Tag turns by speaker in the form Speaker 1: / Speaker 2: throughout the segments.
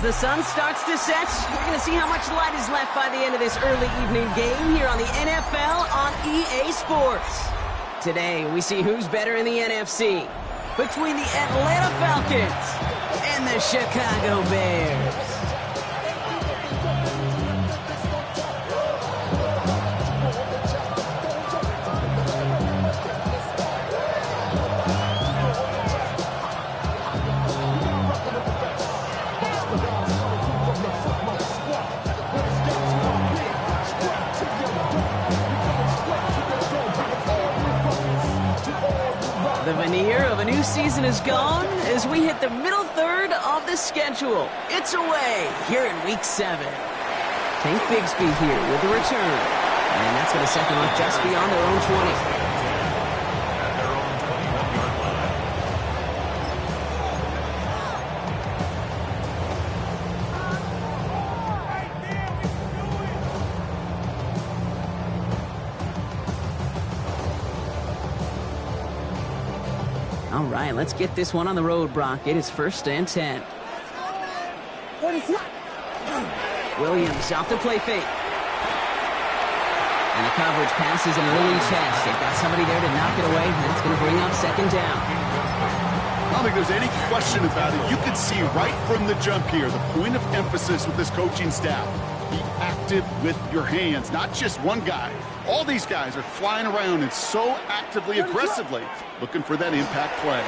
Speaker 1: As the sun starts to set, we're going to see how much light is left by the end of this early evening game here on the NFL on EA Sports. Today, we see who's better in the NFC between the Atlanta Falcons and the Chicago Bears. The veneer of a new season is gone as we hit the middle third of the schedule. It's away here in Week 7. Tank Bigsby here with the return. And that's going to set them up just beyond their own 20. All right, let's get this one on the road, Brock. It is 1st and 10. Williams off the play fake. And the coverage passes an early test. They've got somebody there to knock it away. That's going to bring up 2nd down.
Speaker 2: I don't think there's any question about it. You can see right from the jump here, the point of emphasis with this coaching staff. Be active with your hands, not just one guy. All these guys are flying around and so actively, aggressively looking for that impact play.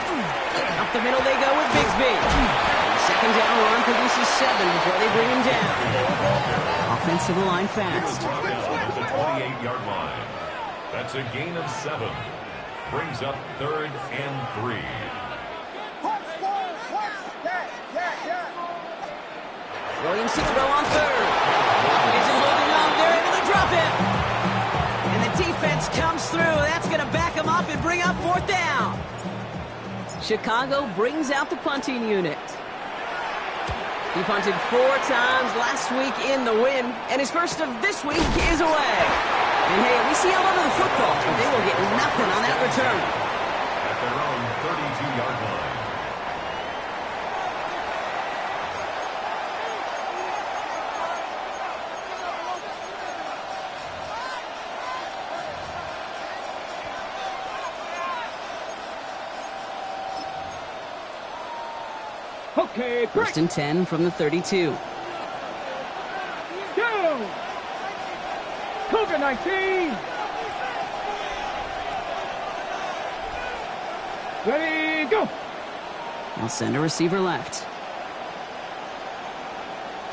Speaker 1: Up the middle they go with Bigsby. And the 2nd down run produces 7 before they bring him down. Offensive line fast.
Speaker 3: At the 28-yard line. That's a gain of 7. Brings up 3rd and 3.
Speaker 1: Williams to throw on 3rd. Hopkins is holding on. They're able to drop him. And the defense comes through. That's going to back him up and bring up 4th down. Chicago brings out the punting unit. He punted 4 times last week in the win, and his first of this week is away. And hey, at least he held onto the football, but they will get nothing on that return.
Speaker 3: At their own 32-yard line.
Speaker 4: Okay,
Speaker 1: 1st and 10 from the 32.
Speaker 4: Go! COVID-19! Ready, go!
Speaker 1: They'll send a receiver left.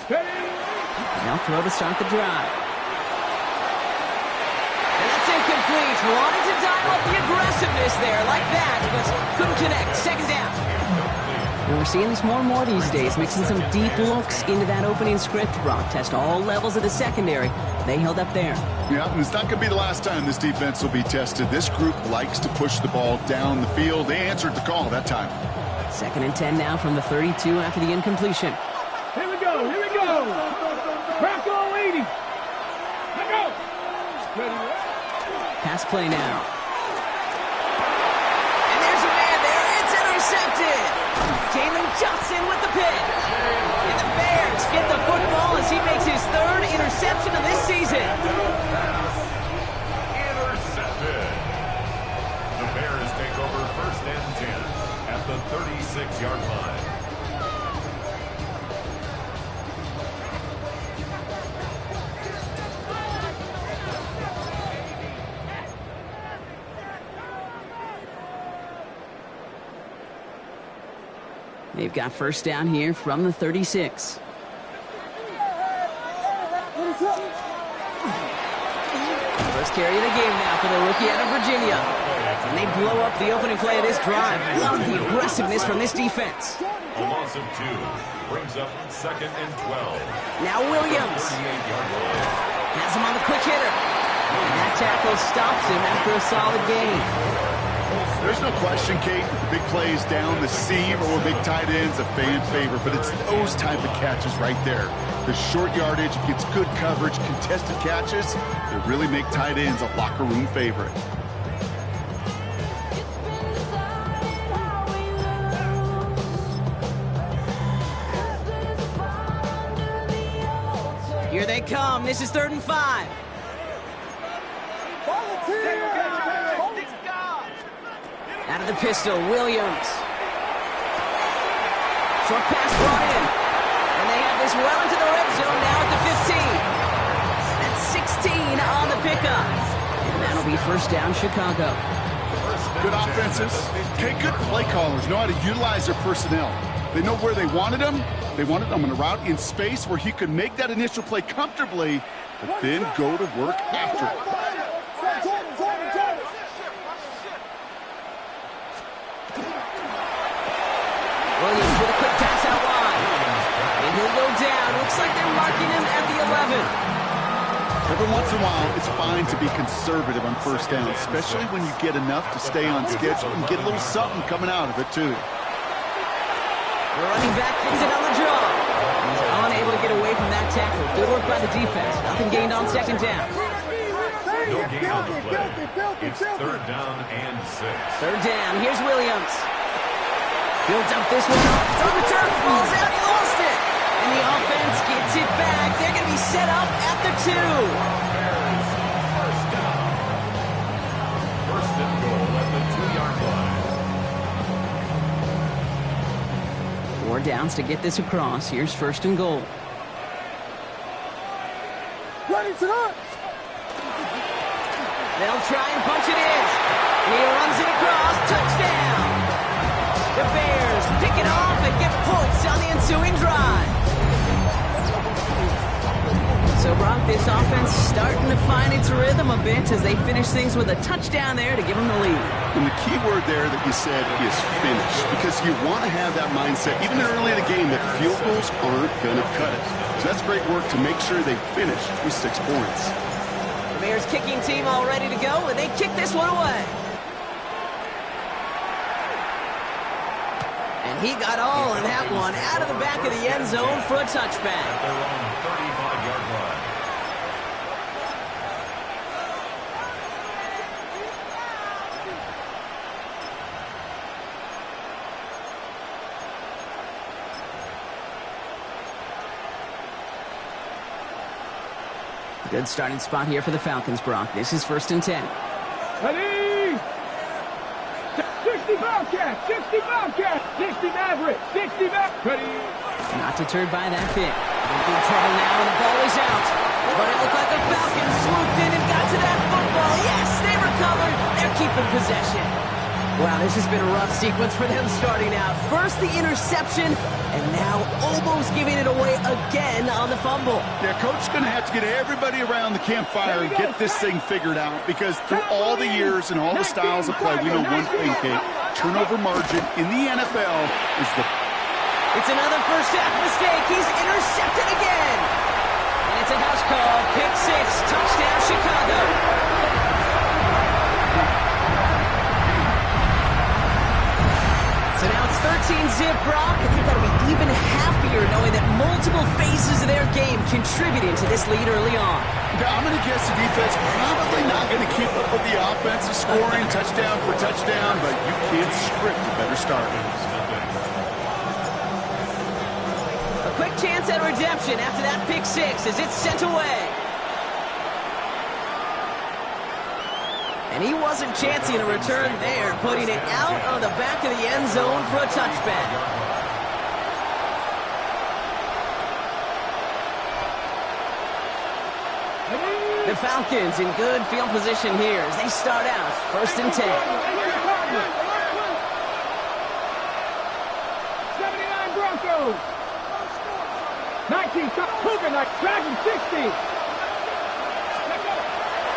Speaker 4: Steady!
Speaker 1: They'll throw to start the drive. And that's incomplete. Wanted to dial up the aggressiveness there like that, but couldn't connect. 2nd down. And we're seeing this more and more these days, mixing some deep looks into that opening script. Brock test all levels of the secondary. They held up there.
Speaker 2: Yeah, and it's not going to be the last time this defense will be tested. This group likes to push the ball down the field. They answered the call that time.
Speaker 1: 2nd and 10 now from the 32 after the incompletion.
Speaker 4: Here we go, here we go! Bronco 80! Let go! Ready?
Speaker 1: Pass play now. And there's a man there. It's intercepted. Jalen Johnson with the pick. And the Bears get the football as he makes his 3rd interception of this season.
Speaker 3: Intercepted. The Bears take over 1st and 10 at the 36-yard line.
Speaker 1: They've got 1st down here from the 36. First carry of the game now for the rookie out of Virginia. And they blow up the opening play of this drive. Love the aggressiveness from this defense.
Speaker 3: A loss of 2 brings up 2nd and 12.
Speaker 1: Now Williams
Speaker 3: 38-yard line.
Speaker 1: has him on the quick hitter. And that tackle stops him after a solid gain.
Speaker 2: There's no question, Kate, big plays down the seam or big tight ends, a fan favorite, but it's those type of catches right there. The short yardage, gets good coverage, contested catches that really make tight ends a locker room favorite.
Speaker 1: Here they come. This is 3rd and 5. Out of the pistol, Williams. Short pass brought in. And they have this well into the red zone now at the 15. That's 16 on the pickup. And that'll be 1st down, Chicago.
Speaker 2: Good offenses. Okay, good play callers know how to utilize their personnel. They know where they wanted him. They wanted him on a route in space where he could make that initial play comfortably, but then go to work after it.
Speaker 1: Williams with a quick pass out wide. And he'll go down. Looks like they're marking him at the 11.
Speaker 2: Every once in a while, it's fine to be conservative on 1st down, especially when you get enough to stay on schedule and get a little something coming out of it, too.
Speaker 1: The running back gets it on the draw. He's unable to get away from that tackle. Good work by the defense. Nothing gained on 2nd down.
Speaker 3: No gain on the play. It's 3rd down and 6.
Speaker 1: 3rd down. Here's Williams. Builds up this one. Throw the turf. Falls out. He lost it. And the offense gets it back. They're going to be set up at the 2.
Speaker 3: First down. 1st and goal at the 2-yard line.
Speaker 1: 4 downs to get this across. Here's 1st and goal. They'll try and punch it in. And he runs it across. Touchdown. The Bears pick it off and get points on the ensuing drive. So, Brock, this offense starting to find its rhythm a bit as they finish things with a touchdown there to give them the lead.
Speaker 2: And the key word there that you said is finish, because you want to have that mindset, even early in the game, that field goals aren't going to cut it. So that's great work to make sure they finish with 6 points.
Speaker 1: The Bears kicking team all ready to go, and they kick this one away. And he got all of that one out of the back of the end zone for a touchback.
Speaker 3: At their own 35-yard line.
Speaker 1: Good starting spot here for the Falcons, Brock. This is 1st and 10.
Speaker 4: Ready? 60 Bobcat, 60 Bobcat, 60 Maverick, 60 Maverick. Ready?
Speaker 1: Not deterred by that pick. In big trouble now, and the ball is out. But it looked like the Falcons swooped in and got to that football. Yes, they recovered. They're keeping possession. Wow, this has been a rough sequence for them starting out. First the interception, and now almost giving it away again on the fumble.
Speaker 2: Yeah, Coach is going to have to get everybody around the campfire and get this thing figured out, because through all the years and all the styles of play, we know one thing, Kate. Turnover margin in the NFL is the...
Speaker 1: It's another first half mistake. He's intercepted again. And it's a house call. Pick 6. Touchdown, Chicago. So now it's 13-zip, Brock. I think that'll be even happier knowing that multiple phases of their game contributed to this lead early on.
Speaker 2: Yeah, I'm going to guess the defense probably not going to keep up with the offensive scoring touchdown for touchdown, but you can't script a better start.
Speaker 1: A quick chance at redemption after that pick 6 as it's sent away. And he wasn't chancing a return there, putting it out on the back of the end zone for a touchback. The Falcons in good field position here as they start out 1st and 10.
Speaker 4: 79 Broncos. 19 Cougar Knight, Dragon 60.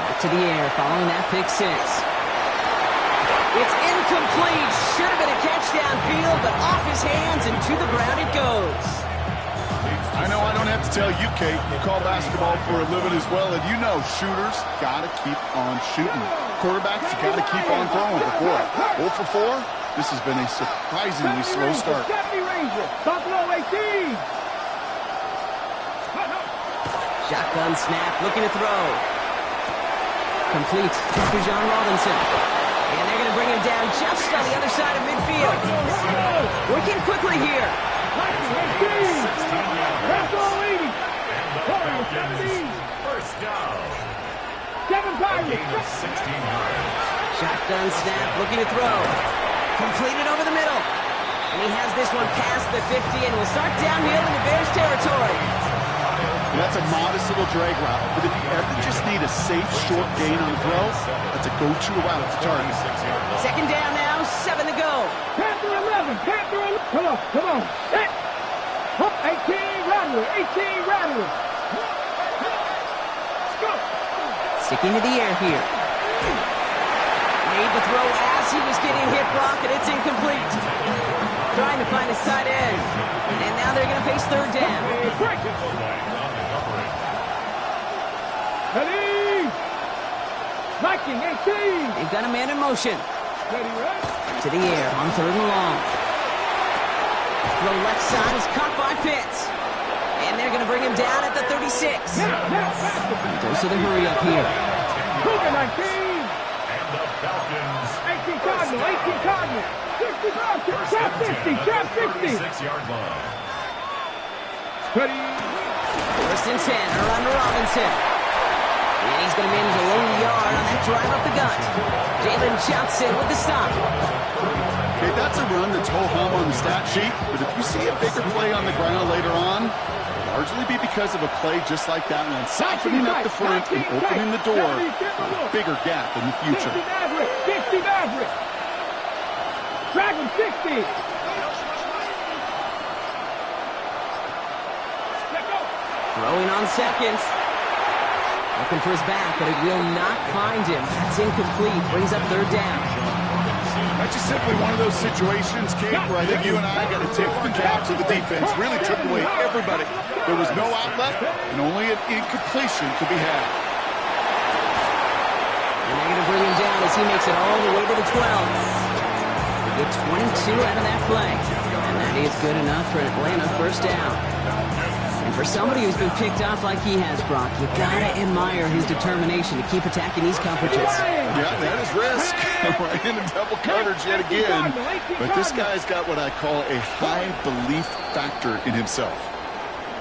Speaker 1: Back to the air following that pick 6. It's incomplete. Should have been a catch downfield, but off his hands and to the ground it goes.
Speaker 2: I know I don't have to tell you, Kate. You call basketball for a living as well, and you know shooters got to keep on shooting. Quarterbacks got to keep on throwing. But boy, 0 for 4, this has been a surprisingly slow start.
Speaker 4: Buffalo 18.
Speaker 1: Shotgun snap, looking to throw. Complete to Bijan Robinson. And they're going to bring him down just on the other side of midfield. Working quickly here.
Speaker 3: down.
Speaker 4: 7
Speaker 3: A
Speaker 4: Pirates.
Speaker 3: gain of 16 yards.
Speaker 1: Shotgun snap, looking to throw. Completed over the middle. And he has this one past the 50 and will start downhill into Bears territory.
Speaker 2: And that's a modest little drag route. But if you ever just need a safe, short gain on the throw, that's a go-to route to target.
Speaker 1: Second down now, 7 to go.
Speaker 4: Panther 11. Panther 11. Come on, come on. Hit. 18 Rattler. 18 Rattler. Let's go.
Speaker 1: Sticking to the air here. Made the throw as he was getting hit, Brock, and it's incomplete. Trying to find his tight end. And now they're going to face third down.
Speaker 4: Ready. Viking 18.
Speaker 1: They've got a man in motion.
Speaker 4: Ready, right?
Speaker 1: To the air on third and long. Throw left side is caught by Pitts. And they're going to bring him down at the 36. Goes to the hurry up here.
Speaker 4: Cougar 19.
Speaker 3: And the Falcons.
Speaker 4: 18 Cardinal. 18 Cardinal. 65. Trap 50. Trap 50.
Speaker 3: 6-yard line.
Speaker 4: Ready.
Speaker 1: First and 10, around to Robinson. And he's going to manage a low yard on that drive up the gut. Jalen Johnson with the stop.
Speaker 2: Okay, that's a run that's ho-hum on the stat sheet, but if you see a bigger play on the ground later on, it'll largely be because of a play just like that one, softening up the front and opening the door for a bigger gap in the future.
Speaker 4: 60 Maverick. 60 Maverick. Dragon 60. Let go.
Speaker 1: Throwing on seconds. Looking for his back, but it will not find him. That's incomplete. Brings up third down.
Speaker 2: That's just simply one of those situations, Kate, where I think you and I got to tip the cap to the defense. Really took away everybody. There was no outlet, and only an incompletion to be had.
Speaker 1: And they're going to bring him down as he makes it all the way to the 12. They get 22 out of that play. And that is good enough for an Atlanta first down. And for somebody who's been picked off like he has, Brock, you gotta admire his determination to keep attacking these coverages.
Speaker 2: Yeah, that is risk. Right in the double coverage yet again. But this guy's got what I call a high belief factor in himself.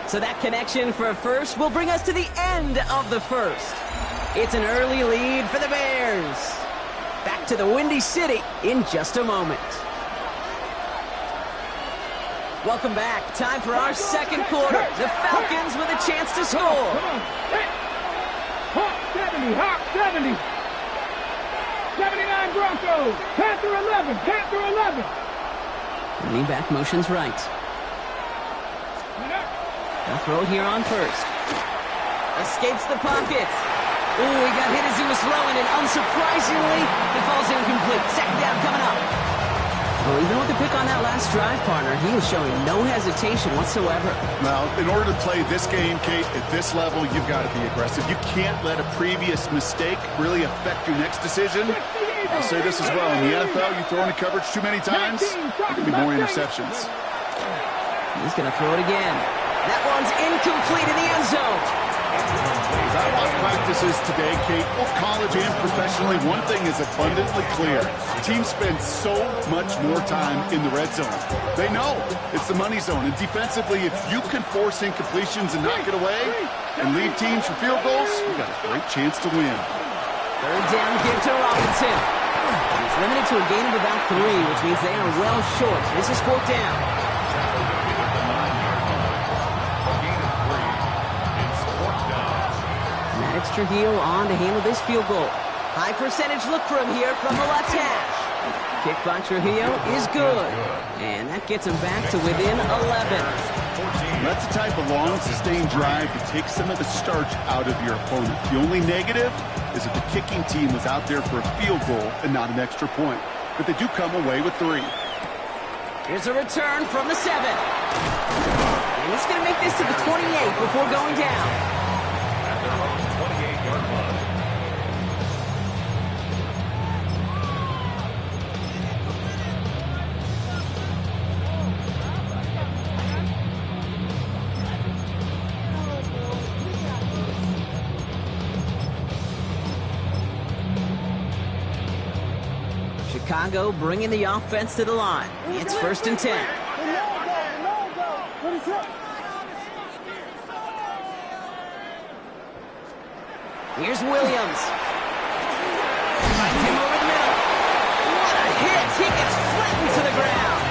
Speaker 1: So that connection for a first will bring us to the end of the first. It's an early lead for the Bears. Back to the Windy City in just a moment. Welcome back. Time for our second quarter. The Falcons with a chance to score.
Speaker 4: Come on. Hawk 70. Hawk 70. 79 Broncos. Panther 11. Panther 11.
Speaker 1: Running back motions right. They'll throw here on first. Escapes the pocket. Ooh, he got hit as he was throwing, and unsurprisingly, it falls incomplete. Second down coming up. Well, even with the pick on that last drive, partner, he was showing no hesitation whatsoever.
Speaker 2: Now, in order to play this game, Kate, at this level, you've got to be aggressive. You can't let a previous mistake really affect your next decision. I'll say this as well. In the NFL, you throw into coverage too many times, there could be more interceptions.
Speaker 1: He's going to throw it again. That one's incomplete in the end zone.
Speaker 2: As I watch practices today, Kate, both college and professionally, one thing is abundantly clear. Teams spend so much more time in the red zone. They know it's the money zone. And defensively, if you can force incompletions and knock it away and lead teams for field goals, you've got a great chance to win.
Speaker 1: Third down give to Robinson. He's limited to a gain of about 3, which means they are well short. This is fourth down. Trujillo on to handle this field goal. High percentage look for him here from the left hash. Kick by Trujillo is good. And that gets him back to within 11.
Speaker 2: That's the type of long, sustained drive that takes some of the starch out of your opponent. The only negative is that the kicking team was out there for a field goal and not an extra point. But they do come away with 3.
Speaker 1: Here's a return from the 7. And he's going to make this to the 28 before going down. Chicago bringing the offense to the line. It's first and 10. Here's Williams. Finds him over the middle. What a hit! He gets flattened to the ground.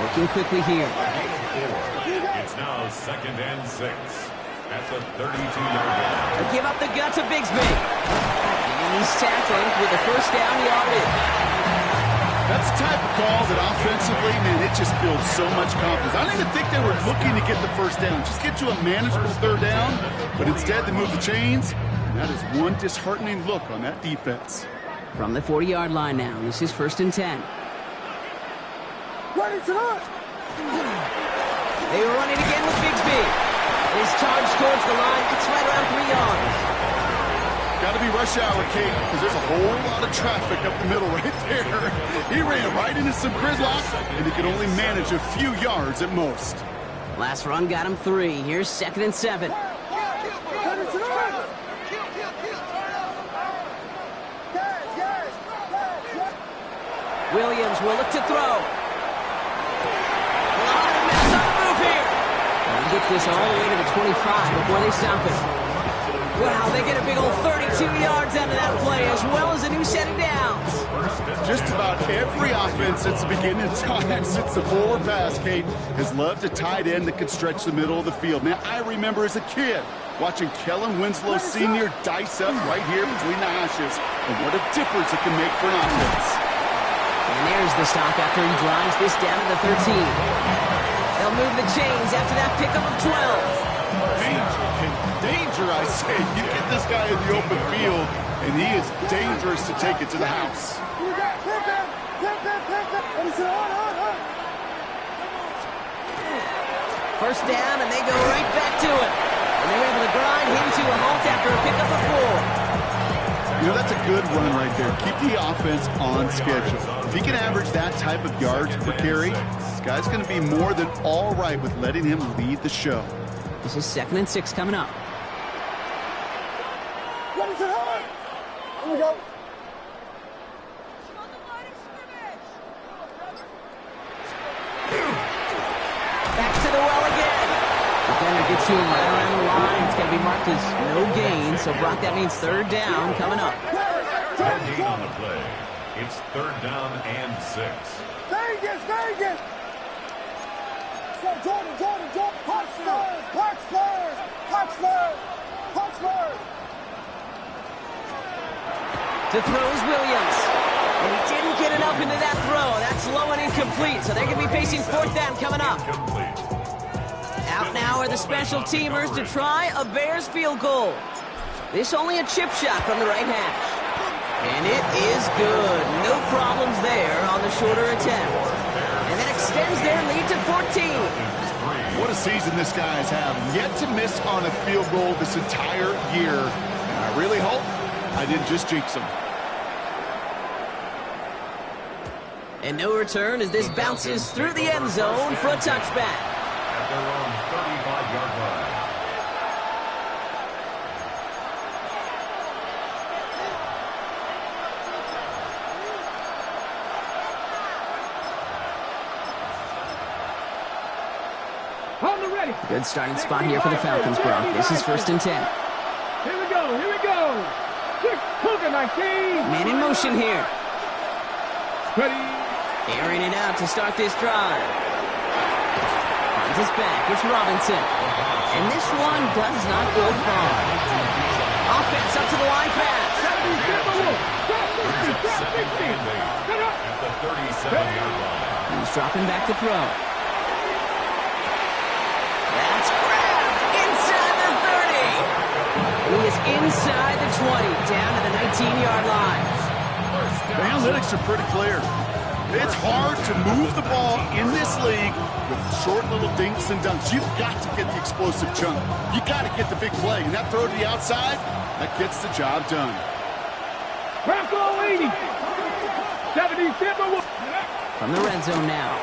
Speaker 1: Looking quickly here.
Speaker 3: It's now 2nd and 6 at the 32-yard line.
Speaker 1: Give up the gut to Bigsby. And he's tackled with the first down yardage.
Speaker 2: That's the type of call that offensively, man, it just builds so much confidence. I don't even think they were looking to get the first down. Just get to a manageable 3rd down, but instead they move the chains, and that is one disheartening look on that defense.
Speaker 1: From the 40-yard line now, this is 1st and 10.
Speaker 4: Ready to run.
Speaker 1: They were running again with Bigsby. His charge towards the line, it's right around 3 yards.
Speaker 2: Got to be rush hour, Kate, because there's a whole lot of traffic up the middle right there. He ran right into some gridlock, and he could only manage a few yards at most.
Speaker 1: Last run got him 3. Here's 2nd and 7. Williams will look to throw. A lot of minutes on the move here. And he gets this all the way to the 25 before they stop him. Wow, they get a big old 32 yards out of that play, as well as a new set of downs.
Speaker 2: Just about every offense since the beginning of time, since the forward pass, Kate, has loved a tight end that can stretch the middle of the field. Man, I remember as a kid watching Kellen Winslow Sr. dice up right here between the hashes, and what a difference it can make for an offense.
Speaker 1: And there's the stop after he drives this down to the 13. They'll move the chains after that pickup of 12.
Speaker 2: Danger, I say. You get this guy in the open field, and he is dangerous to take it to the house.
Speaker 1: First down, and they go right back to it. And they're able to grind him to a halt after a pickup of 4.
Speaker 2: You know, that's a good run right there. Keep the offense on schedule. If he can average that type of yards per carry, this guy's going to be more than all right with letting him lead the show.
Speaker 1: This is 2nd and 6 coming up.
Speaker 4: Ready to run. Here we go.
Speaker 1: Back to the well again. Defender gets to him right around the line. It's going to be marked as no gain. So, Brock, that means 3rd down coming up.
Speaker 3: No gain on the play. It's 3rd down and 6.
Speaker 4: Vegas. Jordan. Punch Spurs.
Speaker 1: To throw is Williams. And he didn't get enough into that throw. That's low and incomplete. So they're going to be facing 4th down coming up. Out now are the special teamers to try a Bears field goal. This only a chip shot from the right hash. And it is good. No problems there on the shorter attempt. And that extends their lead to 14.
Speaker 2: What a season this guy has had. Yet to miss on a field goal this entire year. And I really hope I didn't just jinx him.
Speaker 1: And no return as this bounces through the end zone for a touchback.
Speaker 3: At their own 35-yard line.
Speaker 1: Good starting spot here for the Falcons, bro. This is 1st and 10.
Speaker 4: Here we go. Quick, Cougar 19.
Speaker 1: Man in motion here.
Speaker 4: Ready.
Speaker 1: Airing it out to start this drive. Finds his back. It's Robinson. And this one does not go far. Offense up to the line pass.
Speaker 3: At the 37-yard line.
Speaker 1: He's dropping back to throw. That's grabbed inside the 30. He is inside the 20, down to the 19-yard line.
Speaker 2: The analytics are pretty clear. It's hard to move the ball in this league with short little dinks and dunks. You've got to get the explosive chunk. You got to get the big play. And that throw to the outside, that gets the job done.
Speaker 4: Bronco 80. 77.
Speaker 1: From the red zone now.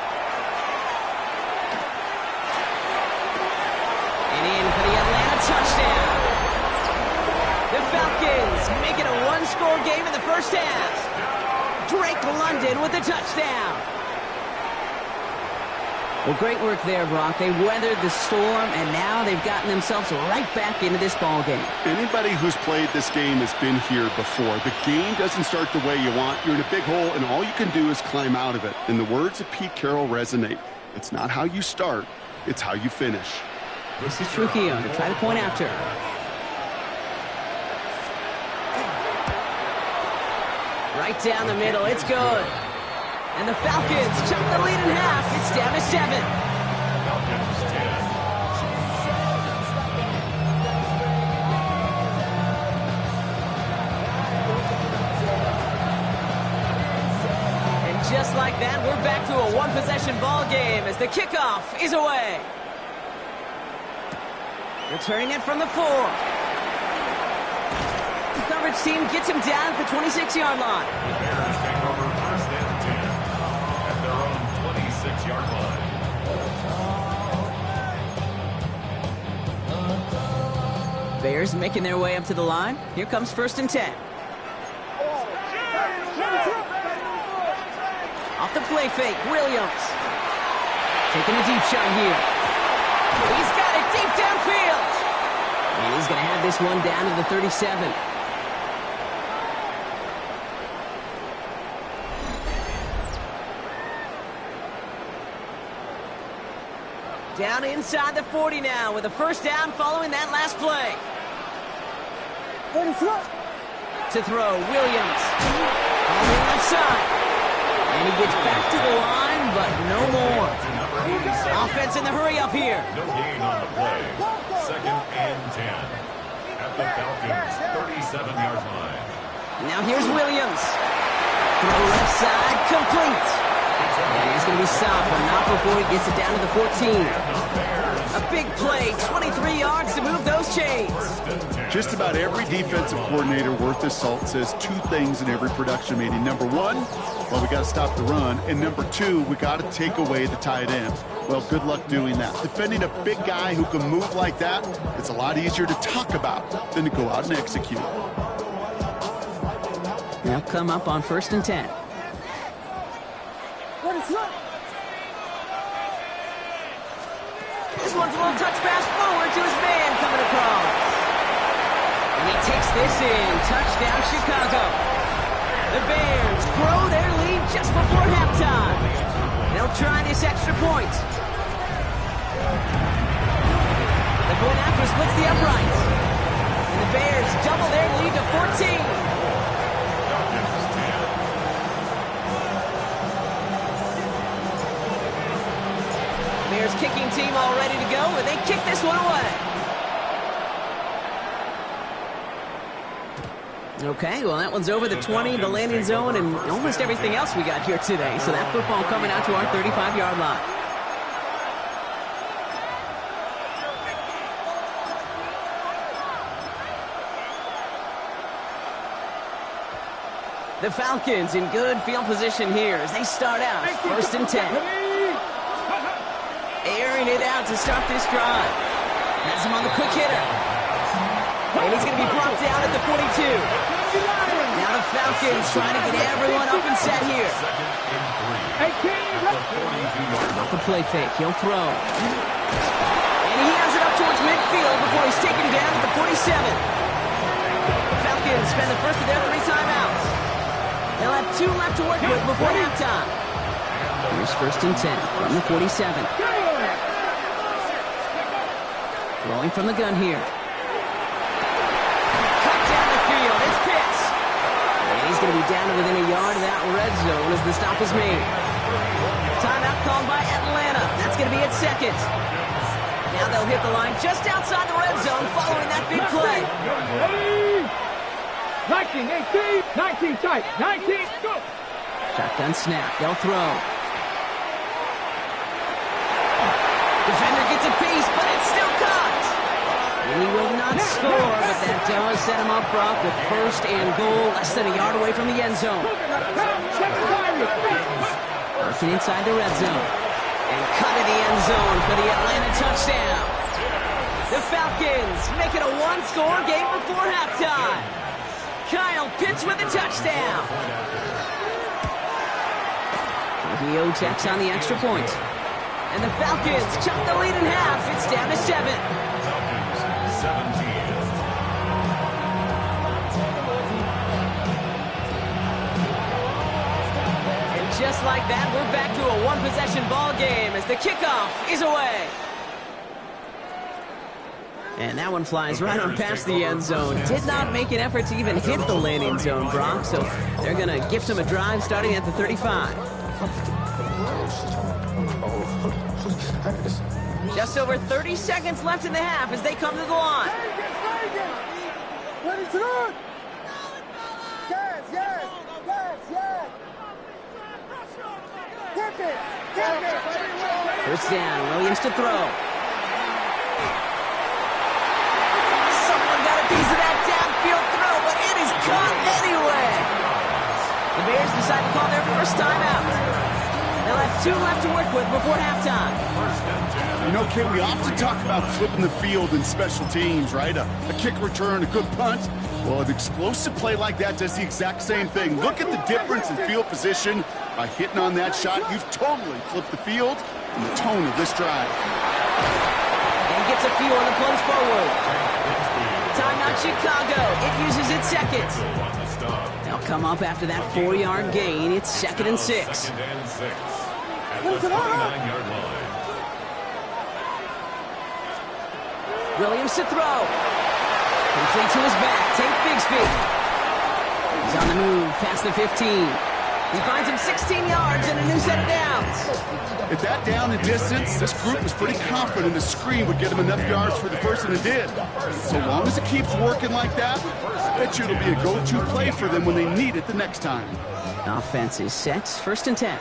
Speaker 1: And in for the Atlanta touchdown. The Falcons make it a one-score game in the first half. Drake London with the touchdown. Well, great work there, Brock. They weathered the storm, and now they've gotten themselves right back into this ball game.
Speaker 2: Anybody who's played this game has been here before. The game doesn't start the way you want. You're in a big hole, and all you can do is climb out of it. And the words of Pete Carroll resonate. It's not how you start, it's how you finish.
Speaker 1: This is Trujillo to try the point after. Right down the middle, it's good. And the Falcons chunk the lead in half. It's down to 7.
Speaker 3: Falcons 10.
Speaker 1: And just like that, we're back to a one-possession ball game as the kickoff is away. Returning it from the 4. The coverage team gets him down at the 26-yard line.
Speaker 3: The Bears take over first and 10 at their own 26-yard line.
Speaker 1: Bears making their way up to the line. Here comes first and 10. Off the play fake, Williams. Taking a deep shot here. He's got it deep downfield. And he's going to have this one down to the 37. Down inside the 40 now with a first down following that last play. To throw, Williams. On the left side. And he gets back to the line, but no more. Offense in the hurry up here.
Speaker 3: No gain on the play. Second and 10 at the Falcons' 37-yard line.
Speaker 1: Now here's Williams. Throw left side, complete. And he's going to be stopped, but not before he gets it down to the 14. A big play, 23 yards to move those chains.
Speaker 2: Just about every defensive coordinator worth his salt says two things in every production meeting. Number one, well, we got to stop the run. And number two, we got to take away the tight end. Well, good luck doing that. Defending a big guy who can move like that, it's a lot easier to talk about than to go out and execute.
Speaker 1: They'll come up on first and 10. This one's a little touch pass forward to his man coming across. And he takes this in. Touchdown, Chicago. The Bears grow their lead just before halftime. They'll try this extra point. The point after splits the uprights. And the Bears double their lead to 14. Bears kicking team all ready to go, and they kick this one away. Okay, well, that one's over the 20, the landing zone, and almost everything else we got here today. So that football coming out to our 35-yard line. The Falcons in good field position here as they start out first and 10. Airing it out to start this drive. Has him on the quick hitter. And he's going to be brought down at the 42. Now the Falcons trying to get everyone up and set here. Off the play fake, he'll throw. And he has it up towards midfield before he's taken down at the 47. The Falcons spend the first of their 3 timeouts. They'll have 2 left to work with before halftime. Here's first and 10 from the 47. Throwing from the gun here. Cut down the field. It's Pitts. And he's going to be down to within a yard of that red zone as the stop is made. Timeout called by Atlanta. That's going to be its second. Now they'll hit the line just outside the red zone following that big play.
Speaker 4: 19, 18, 19 tight, 19, go!
Speaker 1: Shotgun snap. They'll throw. Defender gets a piece, but it's still caught. And he will not score, but that does set him up, Brock, with first and goal, less than a yard away from the end zone. Working inside the red zone. And cut in the end zone for the Atlanta touchdown. The Falcons make it a one-score game before halftime. Kyle Pitts with a touchdown. Trujillo checks on the extra point. And the Falcons chop the lead in half. It's down to 7.
Speaker 3: Falcons, 17.
Speaker 1: And just like that, we're back to a one-possession ball game as the kickoff is away. And that one flies right on past the end zone. Did not make an effort to even hit the landing zone, Brock. So they're going to gift him a drive starting at the 35. Just over 30 seconds left in the half as they come to the line. First down, Williams to throw. Someone got a piece of that downfield throw, but it is caught anyway. The Bears decide to call their first timeout. They'll have 2 left to work with before halftime.
Speaker 2: You know, Kid, we often talk about flipping the field in special teams, right? A kick return, a good punt. Well, an explosive play like that does the exact same thing. Look at the difference in field position. By hitting on that shot, you've totally flipped the field and the tone of this drive.
Speaker 1: And gets a few on the plunge forward. Timeout Chicago. It uses its seconds. They'll come up after that 4-yard gain. It's 2nd and 6.
Speaker 3: 2nd and 6 at the 29-yard line.
Speaker 1: Williams to throw. Complete to his back. Tank Bigsby. He's on the move past the 15. He finds him 16 yards and a new set of downs.
Speaker 2: At that down and distance, this group was pretty confident the screen would get him enough yards for the first, and it did. So long as it keeps working like that, I bet you it'll be a go-to play for them when they need it the next time.
Speaker 1: Offense is set. 1st and 10.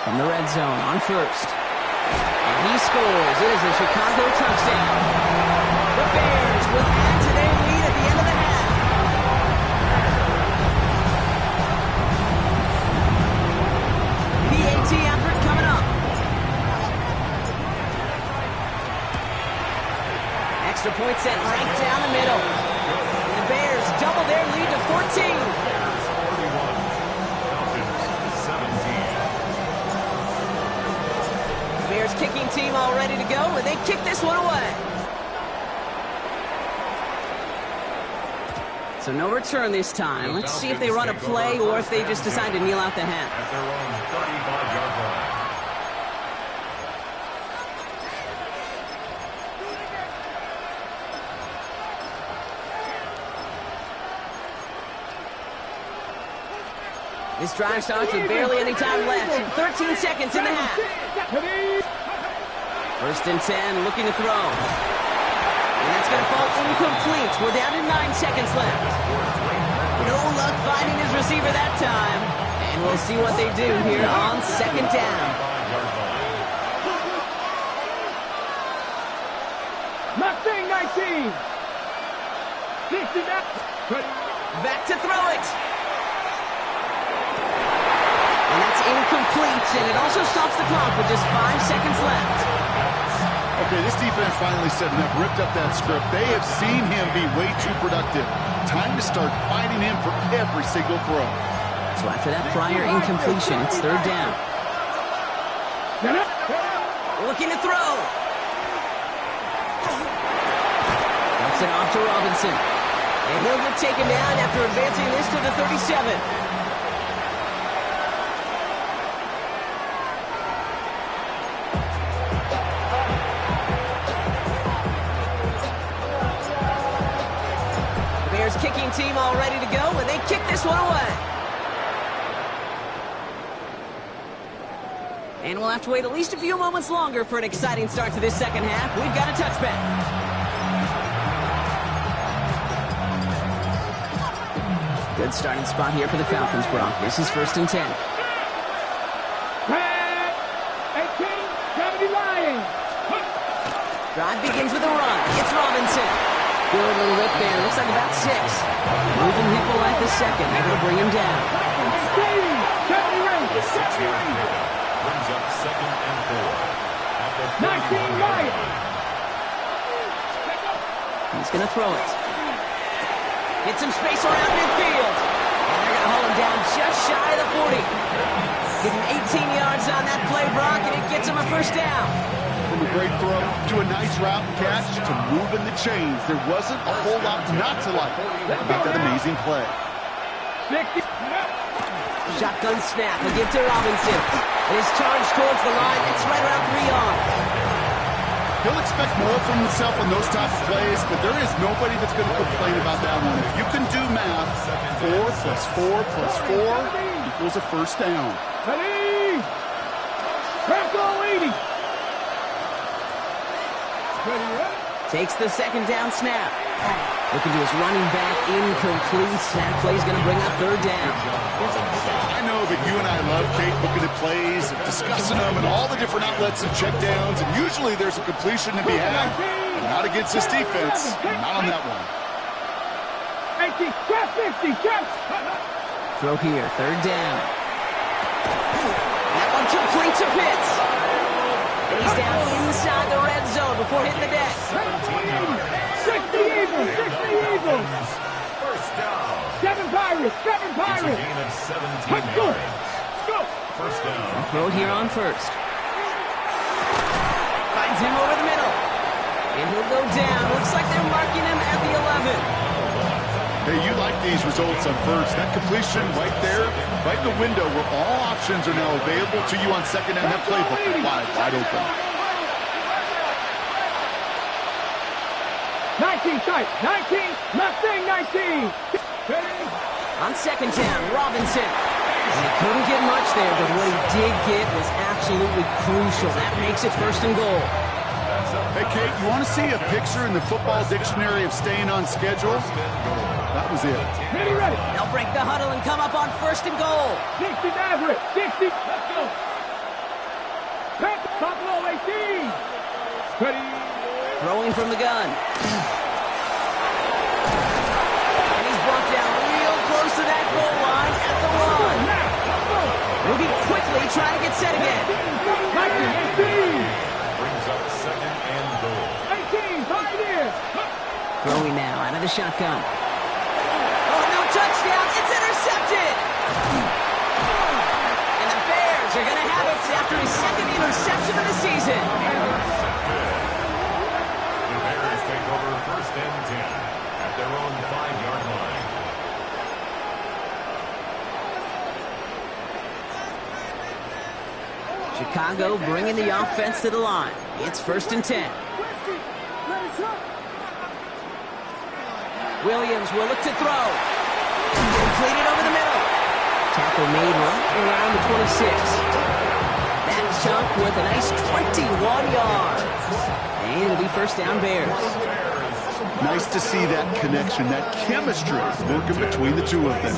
Speaker 1: From the red zone on first. And he scores. It is a Chicago touchdown. The Bears will add to their lead at the end of the half. PAT effort coming up. Extra point set right down the middle. And the Bears double their lead to 14.
Speaker 3: Bears 41. Falcons 17.
Speaker 1: Bears kicking team all ready to go, and they kick this one away. So no return this time. Let's see if they run a play or if they just decide to kneel out the half.
Speaker 3: At their own 35-yard line.
Speaker 1: This drive starts with barely any time left. 13 seconds in the half. 1st and 10, looking to throw. And that's going to fall incomplete. We're down to 9 seconds left. No luck finding his receiver that time. And we'll see what they do here on 2nd down.
Speaker 4: Mustang 19. 60
Speaker 1: Back to throw it. And that's incomplete, and it also stops the clock with just 5 seconds left.
Speaker 2: Okay, this defense finally said enough, ripped up that script. They have seen him be way too productive. Time to start fighting him for every single throw.
Speaker 1: So after that prior incompletion, it's 3rd down. Looking to throw. Dumps it off to Robinson. And he'll get taken down after advancing this to the 37. Kicking team all ready to go, and they kick this one away. And we'll have to wait at least a few moments longer for an exciting start to this 2nd half. We've got a touchback. Good starting spot here for the Falcons, Brock. This is 1st and 10.
Speaker 4: 18, Lions.
Speaker 1: Drive begins with a run. It's Robinson. Good little rip there. Looks like about 6. Moving people at the 2nd. Able to bring him down.
Speaker 3: The 6-yard pickup brings up 2nd and 4. At the
Speaker 4: 19
Speaker 1: He's going to throw it. Get some space around midfield. And they're going to haul him down just shy of the 40. Give him 18 yards on that play, Brock, and it gets him a first down.
Speaker 2: From a great throw to a nice route catch to moving the chains, there wasn't a whole lot not to like about that amazing play.
Speaker 1: Shotgun snap. He'll give to Robinson. And his charge towards the line. It's right around 3 yards.
Speaker 2: He'll expect more from himself on those type of plays, but there is nobody that's going to complain about that one. If you can do math, 4 plus 4 plus 4 equals a first down.
Speaker 4: Ready? Bronco 80.
Speaker 1: Takes the second down snap. Looking to his running back, incomplete. That play's going to bring up third down.
Speaker 2: I know that you and I love, Kate, looking at plays, discussing them, and all the different outlets and check downs, and usually there's a completion to be had, but not against this defense. Not on that one.
Speaker 4: 50, 50,
Speaker 1: Throw here, third down. That one complete to Pitts. And he's down inside the red zone before hitting the deck.
Speaker 4: 60 Eagles, 60 Eagles.
Speaker 3: First down.
Speaker 4: 7 Pirates, 7
Speaker 3: It's a
Speaker 4: Pirates.
Speaker 3: gain of 17
Speaker 4: Let's go.
Speaker 3: yards.
Speaker 4: Go.
Speaker 3: First down.
Speaker 1: Throw here on first. Finds him over the middle. And he'll go down. Looks like they're marking him at the 11.
Speaker 2: Hey, you like these results on first. That completion right there, right in the window where all options are now available to you on second down. That playbook wide open.
Speaker 4: 19 tight, 19, left thing, 19.
Speaker 1: On second down, Robinson. And he couldn't get much there, but what he did get was absolutely crucial. That makes it first and goal.
Speaker 2: Hey, Kate, you want to see a picture in the football dictionary of staying on schedule? That was it.
Speaker 4: Ready, ready.
Speaker 1: They'll break the huddle and come up on first and goal.
Speaker 4: 60 Maverick, 60. Let's go. Pat, Buffalo 18. Ready.
Speaker 1: Throwing from the gun. And he's brought down real close to that goal line at the one. Moving quickly, trying to get set again.
Speaker 4: 18.
Speaker 3: Brings up second and goal.
Speaker 4: 18, pump it in.
Speaker 1: Throwing now out of the shotgun. Oh, no touchdown. It's intercepted. And the Bears are going to have it after his second interception of the season.
Speaker 3: The Bears take over first and 10 at their own 5-yard line.
Speaker 1: Chicago bringing the offense to the line. It's first and 10. Williams will look to throw. Completed over the middle. Tackle made right around the 26. That chunk with a nice 21 yards. And it'll be first down Bears.
Speaker 2: Nice to see that connection, that chemistry working between the two of them.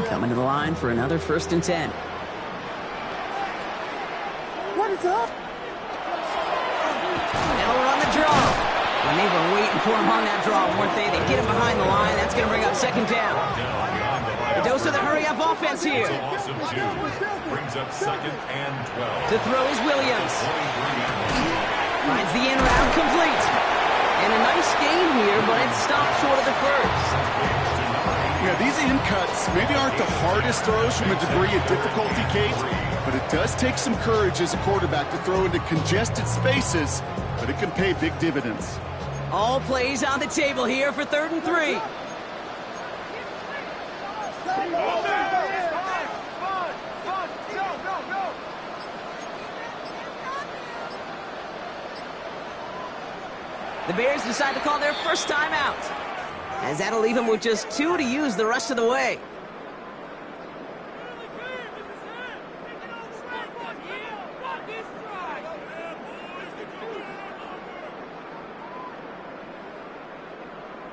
Speaker 1: Coming to the line for another first and 10.
Speaker 4: What is up?
Speaker 1: They'll run the draw. When they were waiting for him on that draw, weren't they? They get him behind the line. That's going to bring up second down. The dose of the hurry-up offense here.
Speaker 3: Loss of 2 brings up second and 12.
Speaker 1: To throw is Williams. Finds the in route complete. And a nice game here, but it stopped short of the first.
Speaker 2: Yeah, these in cuts maybe aren't the hardest throws from a degree of difficulty, Kate, but it does take some courage as a quarterback to throw into congested spaces, but it can pay big dividends.
Speaker 1: All plays on the table here for third and 3. The Bears decide to call their first timeout, as that'll leave them with just 2 to use the rest of the way.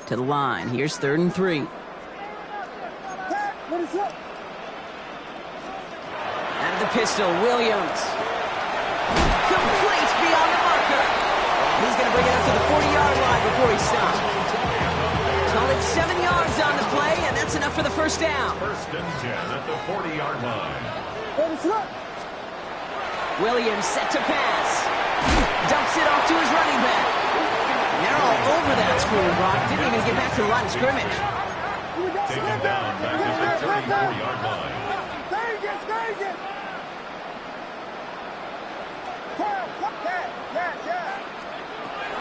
Speaker 1: To the line. Here's third and 3.
Speaker 4: What is up?
Speaker 1: Out of the pistol, Williams. Complete beyond the marker. He's going to bring it up to the 40-yard line before he stops. Call it 7 yards on the play, and that's enough for the first down.
Speaker 3: First and 10 at the 40-yard line.
Speaker 4: What is up?
Speaker 1: Williams set to pass. Dumps it off to his running back. And they're they're all over that screen, Brock. Didn't even get back to the line of scrimmage.
Speaker 3: Taken down back at the 34-yard line.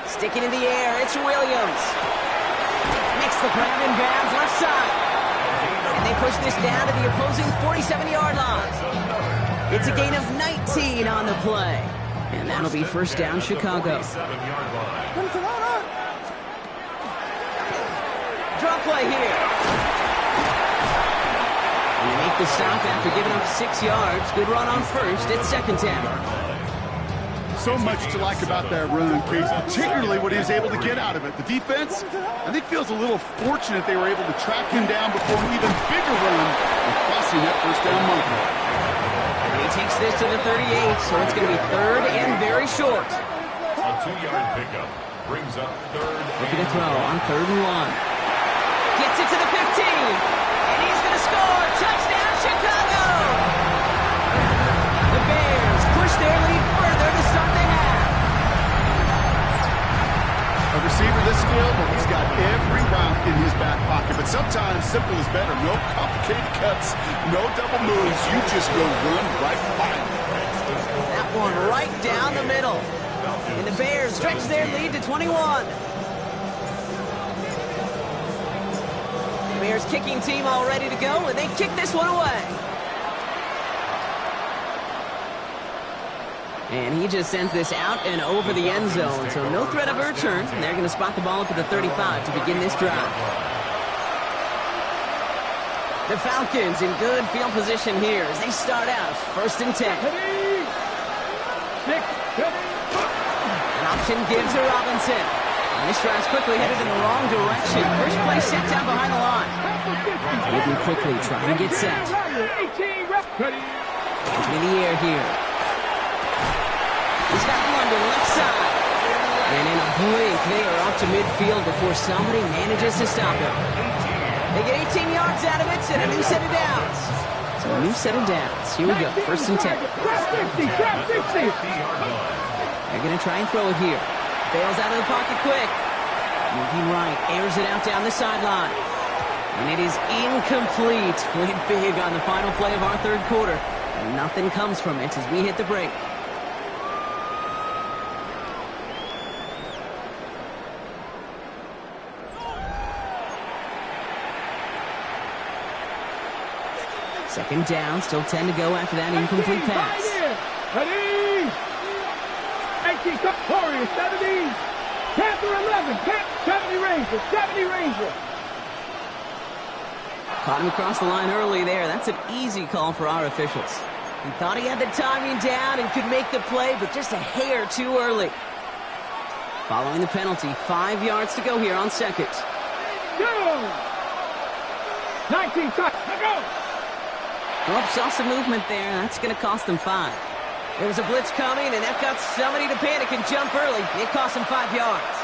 Speaker 1: Sticking in the air, it's Williams. Makes the grab in bounds, left side. And they push this down to the opposing 47-yard line. It's a gain of 19 on the play. And that'll be first down, Chicago. Draw play here. And they make the stop after giving up 6 yards. Good run on first. It's second down.
Speaker 2: So much to like about that run, Case, particularly what he was able to get out of it. The defense, I think, feels a little fortunate they were able to track him down before an even bigger run and crossing that first down marker.
Speaker 1: And he takes this to the 38, so it's going to be third and very short.
Speaker 3: A 2-yard pickup brings up third.
Speaker 1: Looking to throw on 3rd and 1. Gets it to the 15, and he's going to score. Touchdown, Chicago! The Bears push their lead further to start the half.
Speaker 2: A receiver this skilled, but he's got every route in his back pocket. But sometimes simple is better. No complicated cuts, no double moves. You just go run right by him.
Speaker 1: That one right down the middle. And the Bears stretch their lead to 21. The Bears kicking team all ready to go, and they kick this one away. And he just sends this out and over the end zone, so no threat of a return. And they're going to spot the ball up at the 35 to begin this drive. The Falcons in good field position here as they start out 1st and 10. An option gives to Robinson. And this drive's quickly headed in the wrong direction. First play set down behind the line. Moving quickly, trying to get set. In the air here. He's got London left side. And in a blink, they are off to midfield before somebody manages to stop him. They get 18 yards out of it and a new set of downs. So a new set of downs. Here we go, 1st and 10. They're going to try and throw it here. Bails out of the pocket quick. Moving right, airs it out down the sideline. And it is incomplete. Went big on the final play of our 3rd quarter. And nothing comes from it as we hit the break. Second down, still 10 to go after that incomplete pass.
Speaker 4: Ready? 18, Warriors, 70. Panther 11, 70 Rangers, 70 Rangers.
Speaker 1: Caught him across the line early there. That's an easy call for our officials. He thought he had the timing down and could make the play, but just a hair too early. Following the penalty, 5 yards to go here on 2nd.
Speaker 4: Go! 19, cut, go!
Speaker 1: Oh, saw some movement there. That's going to cost them 5. There was a blitz coming, and that got somebody to panic and jump early. It cost them 5 yards.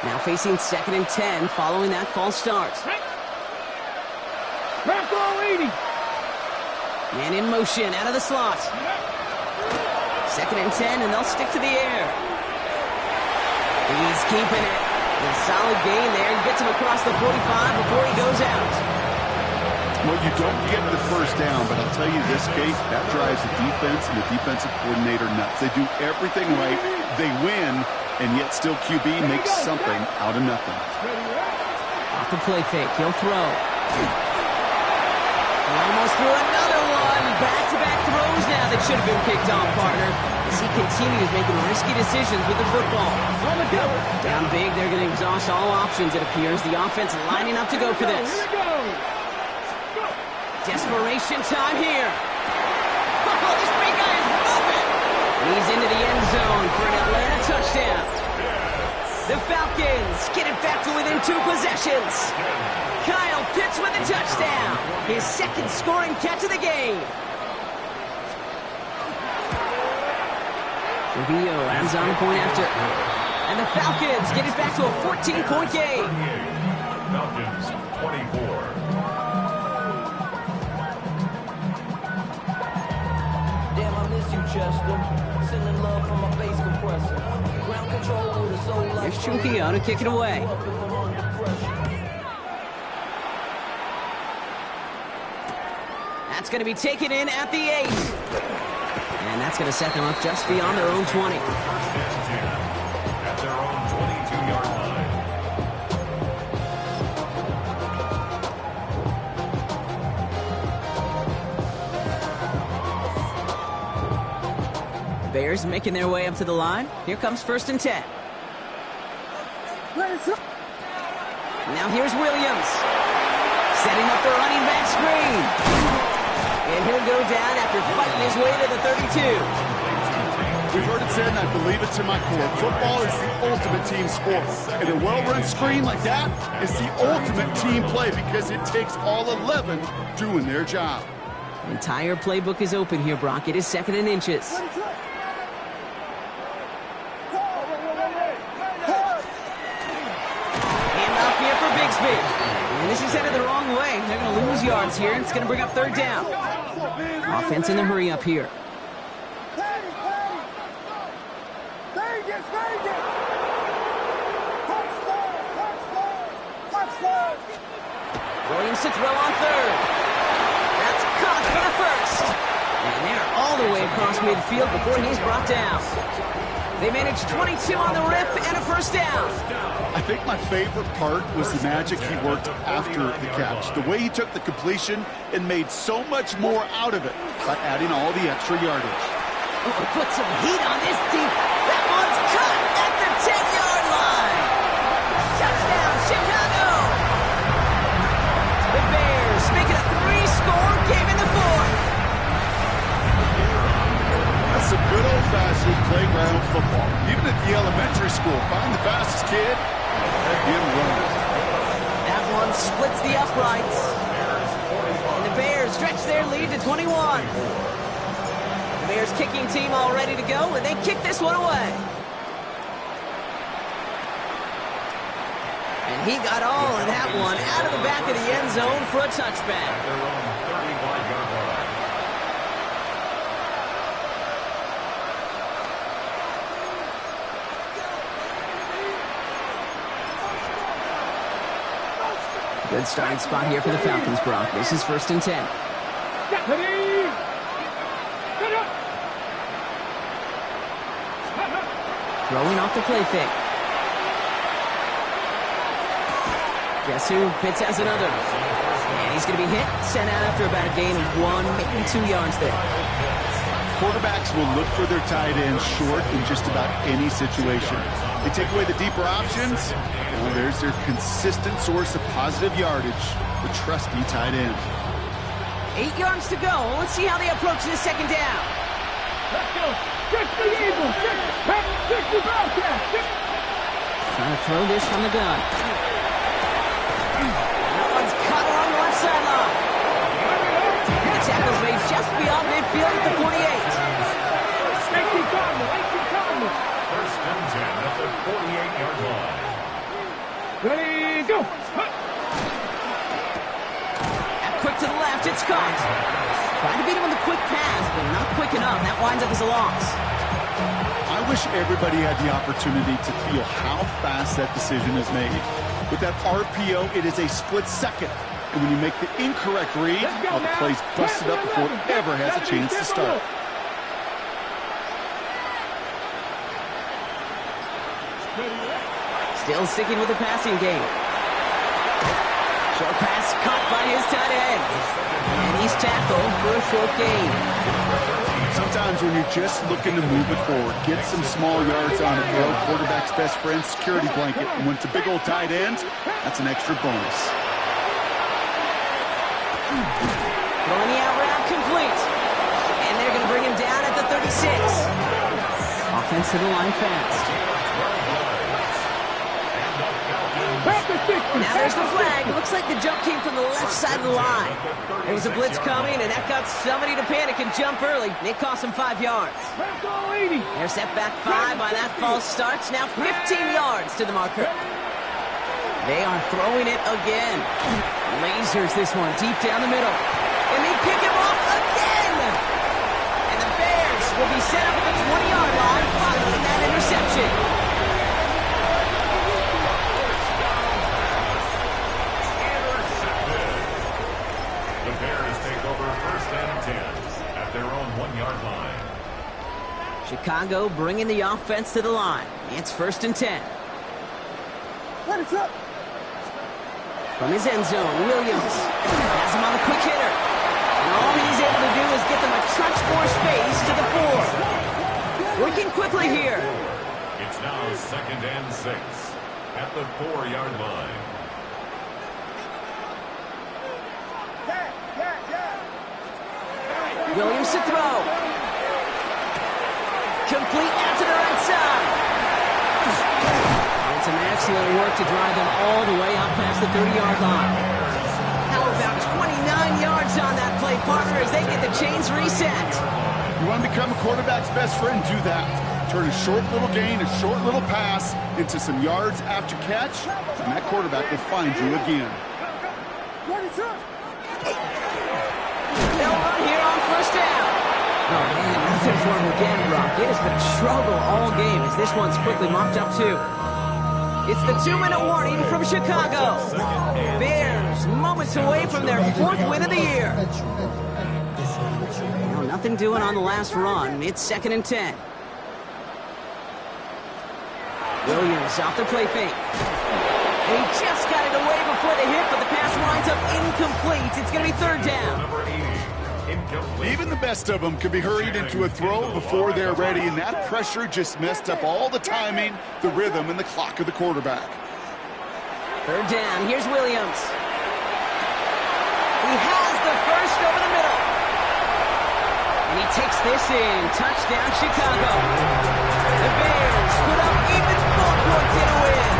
Speaker 1: Now facing 2nd and 10 following that false start.
Speaker 4: Rocco 80.
Speaker 1: Man in motion out of the slot. 2nd and 10, and they'll stick to the air. He's keeping it. A solid gain there. He gets him across the 45 before he goes out.
Speaker 2: Well, you don't get the first down, but I'll tell you this, Kate, that drives the defense and the defensive coordinator nuts. They do everything right. They win, and yet still QB makes something out of nothing.
Speaker 1: Off the play fake, he'll throw. He almost threw another one. Back-to-back throws now that should have been picked off, partner. As he continues making risky decisions with the football. Down big, they're going to exhaust all options, it appears. The offense lining up to go for this. Desperation time here. Oh, this big guy is moving. And he's into the end zone for an Atlanta touchdown. The Falcons get it back to within 2 possessions. Kyle Pitts with a touchdown. His 2nd scoring catch of the game. Trujillo lands on the point after. And the Falcons get it back to a 14-point game.
Speaker 3: Falcons 24.
Speaker 5: Damn, I miss you,
Speaker 1: Here's Trujillo to kick it away. That's going to be taken in at the 8. And that's going to set them up just beyond their own 20.
Speaker 3: First and 10 at their own 22-yard line.
Speaker 1: Bears making their way up to the line. Here comes 1st and 10. Now here's Williams. Setting up the running back screen. And he'll go down after fighting his way to the 32.
Speaker 2: We've heard it said, and I believe it to my core. Football is the ultimate team sport. And a well-run screen like that is the ultimate team play because it takes all 11 doing their job.
Speaker 1: The entire playbook is open here, Brock. It is 2nd and inches. Handoff here for Bigsby. And this is headed the wrong way. They're going to lose yards here. It's going to bring up 3rd down. Offense in the hurry up here. Williams to throw on 3rd. That's caught for the 1st. And they're all the way across midfield before he's brought down. They managed 22 on the rip and a 1st down.
Speaker 2: I think my favorite part was the magic he worked after the catch. The way he took the completion and made so much more out of it by adding all the extra yardage.
Speaker 1: Oh, put some heat on this deep. That one's cut at the 10-yard line. Touchdown, Chicago. The Bears make it a 3-score game in the 4th.
Speaker 2: That's some good old-fashioned playground football. Even at the elementary school, find the fastest kid and get him running.
Speaker 1: That one splits the uprights. And the Bears stretch their lead to 21. The Bears kicking team all ready to go, and they kick this one away. And he got all of that one out of the back of the end zone for a touchback.
Speaker 3: At their own 31-yard line.
Speaker 1: Good starting spot here for the Falcons, Brock. This is 1st and 10. Throwing off the play fake. Guess who? Pitts has another. And he's going to be hit, sent out after about a gain of 1, maybe 2 yards there.
Speaker 2: Quarterbacks will look for their tight ends short in just about any situation. They take away the deeper options. Well, there's their consistent source of positive yardage, the trusty tight end.
Speaker 1: 8 yards to go. Let's see how they approach this 2nd down.
Speaker 4: Let's go. Check the Eagles. Check the Bobcats.
Speaker 1: Trying to throw this from the gun. That one's caught along the left sideline. The tackle's made just beyond midfield at the 48.
Speaker 3: First and 10 at the 48-yard line.
Speaker 4: Ready, go.
Speaker 1: And quick to the left, it's caught. Trying to beat him with a quick pass, but not quick enough. That winds up as a loss.
Speaker 2: I wish everybody had the opportunity to feel how fast that decision is made. With that RPO, it is a split second. And when you make the incorrect read, well, the play's busted up before it ever has a chance to start.
Speaker 1: Still sticking with the passing game. Short pass caught by his tight end. And he's tackled for a short gain.
Speaker 2: Sometimes when you're just looking to move it forward, get some small yards on it, throw quarterback's best friend, security blanket. And when it's a big old tight end, that's an extra bonus.
Speaker 1: Throwing the out route complete. And they're going to bring him down at the 36. Offense to the line fast. Now there's the flag. Looks like the jump came from the left side of the line. There was a blitz coming, and that got somebody to panic and jump early. It cost him 5 yards. They're set back 5 by that false start. Now 15 yards to the marker. They are throwing it again. Lasers this one deep down the middle. And they pick him off again. And the Bears will be set up at the 20-yard line following that interception.
Speaker 3: The Bears take over 1st and 10 at their own 1-yard line.
Speaker 1: Chicago bringing the offense to the line. It's 1st and 10.
Speaker 4: Let it up.
Speaker 1: From his end zone, Williams has him on the quick hitter. And all he's able to do is get them a touch more space to the 4. Working quickly here.
Speaker 3: It's now 2nd and 6 at the 4-yard line.
Speaker 1: Williams to throw. Complete out to the right side. And some excellent work to drive them all the way out past the 30-yard line. How about 29 yards on that play, partner, as they get the chains reset.
Speaker 2: You want to become a quarterback's best friend? Do that. Turn a short little gain, a short little pass into some yards after catch, and that quarterback will find you again.
Speaker 1: They'll run here on 1st down. Oh, man, nothing for him again, Brock. It has been a struggle all game as this one's quickly mopped up, too. It's the 2-minute warning from Chicago. Bears moments away from their 4th win of the year. Well, nothing doing on the last run. It's 2nd and 10. Williams off the play fake. And he just got it away before the hit, but the pass winds up incomplete. It's going to be 3rd down.
Speaker 3: Number 80, incomplete.
Speaker 2: Even the best of them can be hurried into a throw before they're ready, and that pressure just messed up all the timing, the rhythm, and the clock of the quarterback.
Speaker 1: 3rd down. Here's Williams. He has the first over the middle. And he takes this in. Touchdown, Chicago. The Bears put up even more points in a win.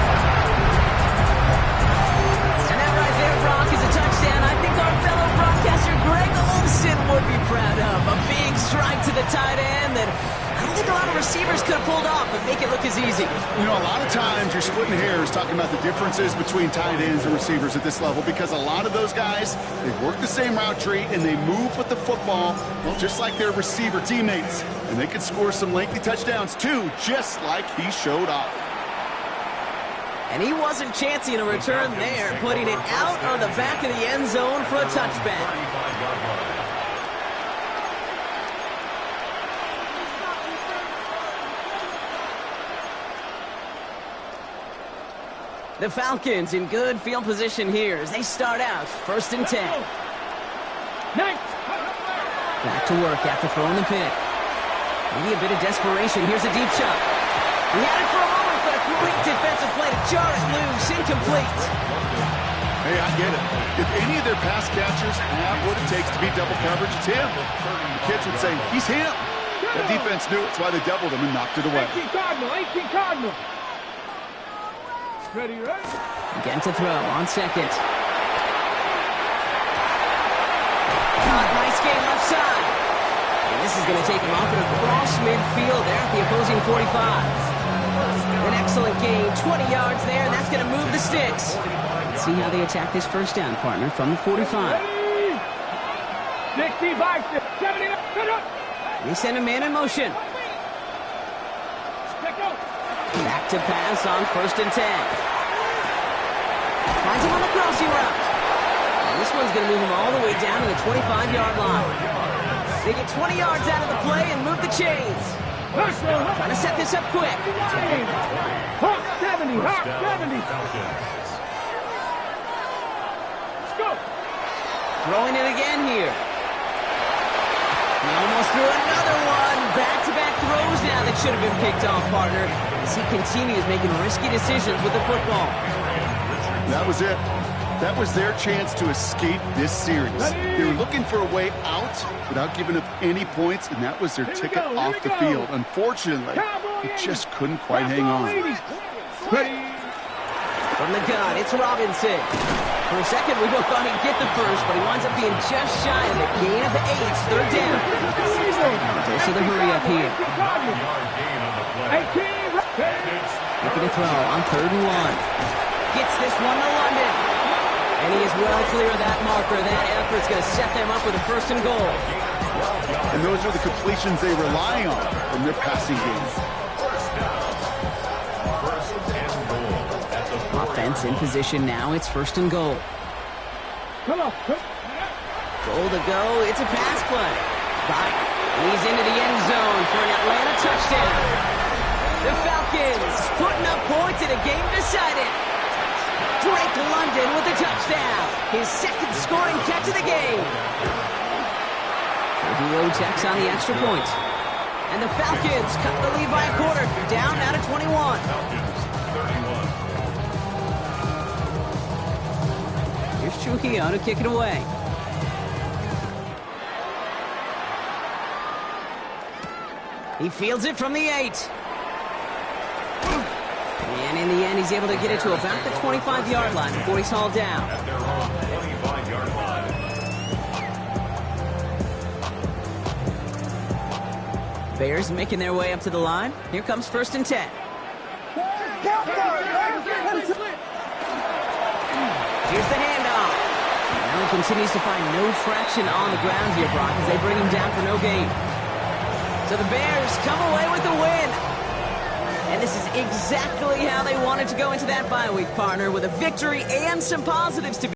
Speaker 1: And that right there, Brock, is a touchdown I think our fellow broadcaster Greg Olsen would be proud of. A big strike to the tight end that I don't think a lot of receivers could have pulled off, but make it look as easy.
Speaker 2: You know, a lot of times you're splitting hairs talking about the differences between tight ends and receivers at this level because a lot of those guys, they work the same route tree and they move with the football, well, just like their receiver teammates. And they can score some lengthy touchdowns too, just like he showed off.
Speaker 1: And he wasn't chancing a return there, putting it out on the back of the end zone for a touchback.
Speaker 3: 35-yard line.
Speaker 1: The Falcons in good field position here as they start out 1st and 10. Back to work after throwing the pick. Maybe a bit of desperation. Here's a deep shot. He had it for a moment, but a great defensive play to jar it loose. Incomplete.
Speaker 2: Hey, I get it. If any of their pass catchers have what it takes to beat double coverage, it's him. The kids would say, he's him. That defense knew it. That's why they doubled him and knocked it away.
Speaker 4: 18 Cardinal. Ready, right?
Speaker 1: Again to throw on 2nd. Nice game left side. And this is going to take him off and across midfield there at the opposing 45. An excellent gain, 20 yards there, and that's going to move the sticks. Let's see how they attack this 1st down, partner, from the 45.
Speaker 4: 65, 70,
Speaker 1: They send a man in motion. Back to pass on 1st and 10. Finds him on the crossing route. And this one's going to move him all the way down to the 25-yard line. They get 20 yards out of the play and move the chains. Trying to set this up quick.
Speaker 4: Hawk 70, Hawk 70. Let's go.
Speaker 1: Throwing it again here. He almost threw another one. Back-to-back throws now that should have been picked off, partner, as he continues making risky decisions with the football.
Speaker 2: That was it. That was their chance to escape this series. They were looking for a way out without giving up any points, and that was their ticket off the field. Unfortunately, they just couldn't quite hang on.
Speaker 1: From the gun, it's Robinson. For a second, we both thought he'd get the first, but he winds up being just shy of the gain of 8. 3rd down. Dose of the hurry up here. Looking to throw on 3rd and 1. Gets this one to London. And he is well clear of that marker. That effort's going to set them up with a 1st and goal.
Speaker 2: And those are the completions they rely on from their passing game.
Speaker 3: First and goal at the 40.
Speaker 1: Offense in position now. It's 1st and goal.
Speaker 4: Come on.
Speaker 1: Goal to go. It's a pass play. Got it. He's into the end zone for an Atlanta touchdown. The Falcons putting up points in a game decided. Drake London with the touchdown. His 2nd scoring catch of the game. Trujillo checks on the extra point. And the Falcons cut the lead by a quarter. Down now to 21.
Speaker 3: Falcons, 31.
Speaker 1: Here's Trujillo to kick it away. He fields it from the 8. And in the end, he's able to get it to about the 25-yard line before he's hauled down.
Speaker 3: At their own 25-yard line.
Speaker 1: Bears making their way up to the line. Here comes 1st and 10. Here's the handoff. Allen continues to find no traction on the ground here, Brock, as they bring him down for no gain. So the Bears come away with the win. And this is exactly how they wanted to go into that bye week, partner, with a victory and some positives to be